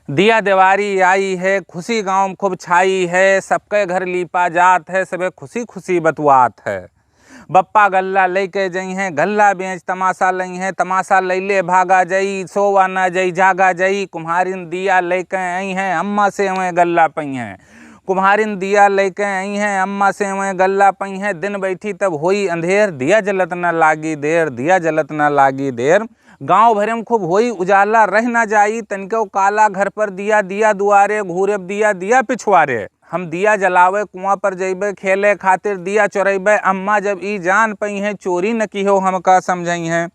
दिया दिवारी आई है, खुशी गाँव खूब छाई है, सबके घर लीपा जात है, सबे खुशी खुशी बतुआत है। बप्पा गल्ला लेके जई हैं, गल्ला बेच तमाशा लई हैं, तमाशा लैले भागा जई, सोवा न जई जागा जई। कुम्हारिन दिया लेके आई हैं, अम्मा से वहीं गल्ला पई हैं। कुम्हारिन दिया लेके आई हैं, अम्मा से वहीं गल्ला पई हैं। दिन बैठी तब होई अंधेर, दिया जलत न लागी देर, दिया जलत न लागी देर। गाँव भरे में खूब होई उजाला, रह न जाई तनिको काला। घर पर दिया दिया दुआरे, घूरे दिया दिया पिछुआरे। हम दिया जलावे कुआं पर जइबे, खेले खातिर दिया चोरैबे। अम्मा जब ई जान पई हैं, चोरी न की हो हमका समझई हैं।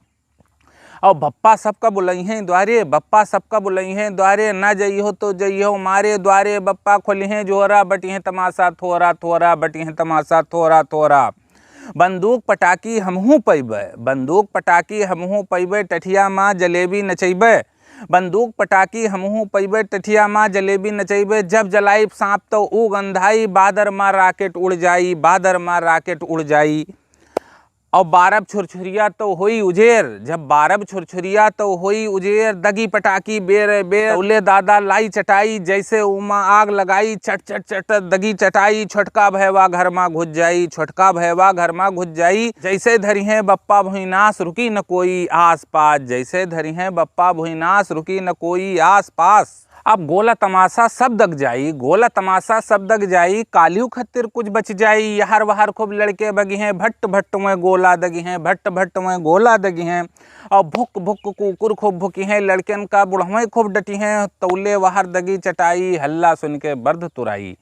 और बप्पा सबका बुलई हैं द्वारे, बप्पा सबका बुलई हैं द्वारे। न जइहो तो जइहो मारे द्वारे, बप्पा खोली हैं जोरा, बटी हैं तमाशा थोड़ा थोड़ा, बटी हैं तमाशा थोड़ा थोड़ा। बंदूक पटाकी हमहू पैबे, बंदूक पटाकी हमहू पैबे, टठिया माँ जलेबी नचैबे। बंदूक पटाकी हमहू पैबे, टठिया माँ जलेबी नचैबे। जब जलाई सांप तो ऊ गंधाई, बादर माँ राकेट उड़ जाई, बादर माँ राकेट उड़ जाई। और बारब छुरछुरिया तो होई उजेर, जब बारब छुरछुरिया तो होई उजेर। दगी पटाकी बेर बेर, उले दादा लाई चटाई, जैसे उमा आग लगाई। चट चट चट दगी चटाई, छोटका भैवा घर में घुस जाई, छोटका भैवा घर में घुस जाई। जैसे धरी हैं बप्पा भुइनास, रुकी न कोई आस पास, जैसे धरी हैं बप्पा भुइनास, रुकी न कोई आस पास। अब गोला तमाशा सब दग जाई, गोला तमाशा सब दग जाई। कालियों खतिर कुछ बच जाई, यहर वहर खूब लड़के बगी हैं, भट्ट भट्ट में गोला दगी हैं, भट्ट भट्ट में गोला दगी हैं। और भुक भुक कुकुर खूब भुकी हैं, लड़कन का बुढ़वे खूब डटी हैं। तौले वहर दगी चटाई, हल्ला सुन के बर्द तुराई।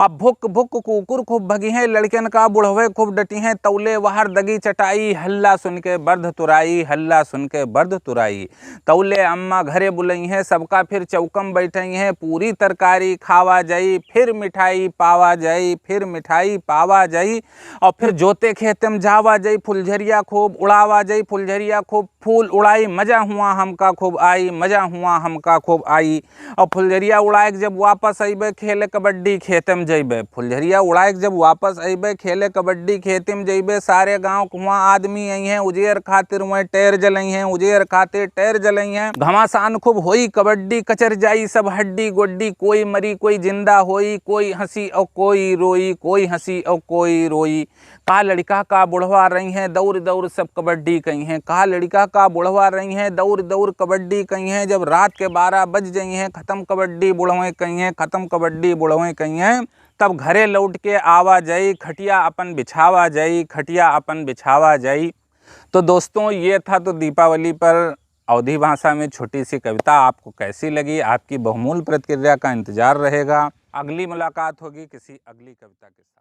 अब भुक भुक कुकुर खूब भगी हैं, लड़कन का बुढ़वे खूब डटी हैं। तौले वहर दगी चटाई, हल्ला सुन के बर्द तुराई, हल्ला सुन के बर्द तुराई। तौले अम्मा घरे बुलई हैं, सबका फिर चौकम बैठई हैं। पूरी तरकारी खावा जाई, फिर मिठाई पावा जाई, फिर मिठाई पावा जाई। और फिर जोते खेते में जावा जाई, फुलझरिया खूब उड़ावा जाई, फुलझरिया खूब फूल उड़ाई। मजा हुआ हमका खूब आई, मजा हुआ हमका खूब आई। और फुलझरिया उड़ाए जब वापस अइबे, खेले कबड्डी खेते में जइबे। फुलझरिया उड़ाए जब वापस अइबे, खेले कबड्डी खेते में जइबे। सारे गांव कुआं आदमी आई हैं, उजेर खातिर वहीं टैर जलई हैं, उजेर खातिर टैर जलई हैं। घमासान खूब होई कबड्डी, कचर जाई सब हड्डी गोड्डी। कोई मरी कोई जिंदा होई, कोई हंसी और कोई रोई, कोई हंसी और कोई रोई। कहा लड़का का बुढ़वा रही हैं, दौड़ दौड़ सब कबड्डी कही हैं। कहा लड़का का बुढ़वा रही हैं, दौड़ दौड़ कबड्डी कही हैं। जब रात के 12 बज गई हैं, खत्म कबड्डी बुढ़वे कही हैं, खत्म कबड्डी बुढ़वे कही हैं। तब घरे लौट के आवा जाई, खटिया अपन बिछावा जाई, खटिया अपन बिछावा जाई। तो दोस्तों ये था तो दीपावली पर अवधी भाषा में छोटी सी कविता। आपको कैसी लगी? आपकी बहुमूल्य प्रतिक्रिया का इंतजार रहेगा। अगली मुलाकात होगी किसी अगली कविता के साथ।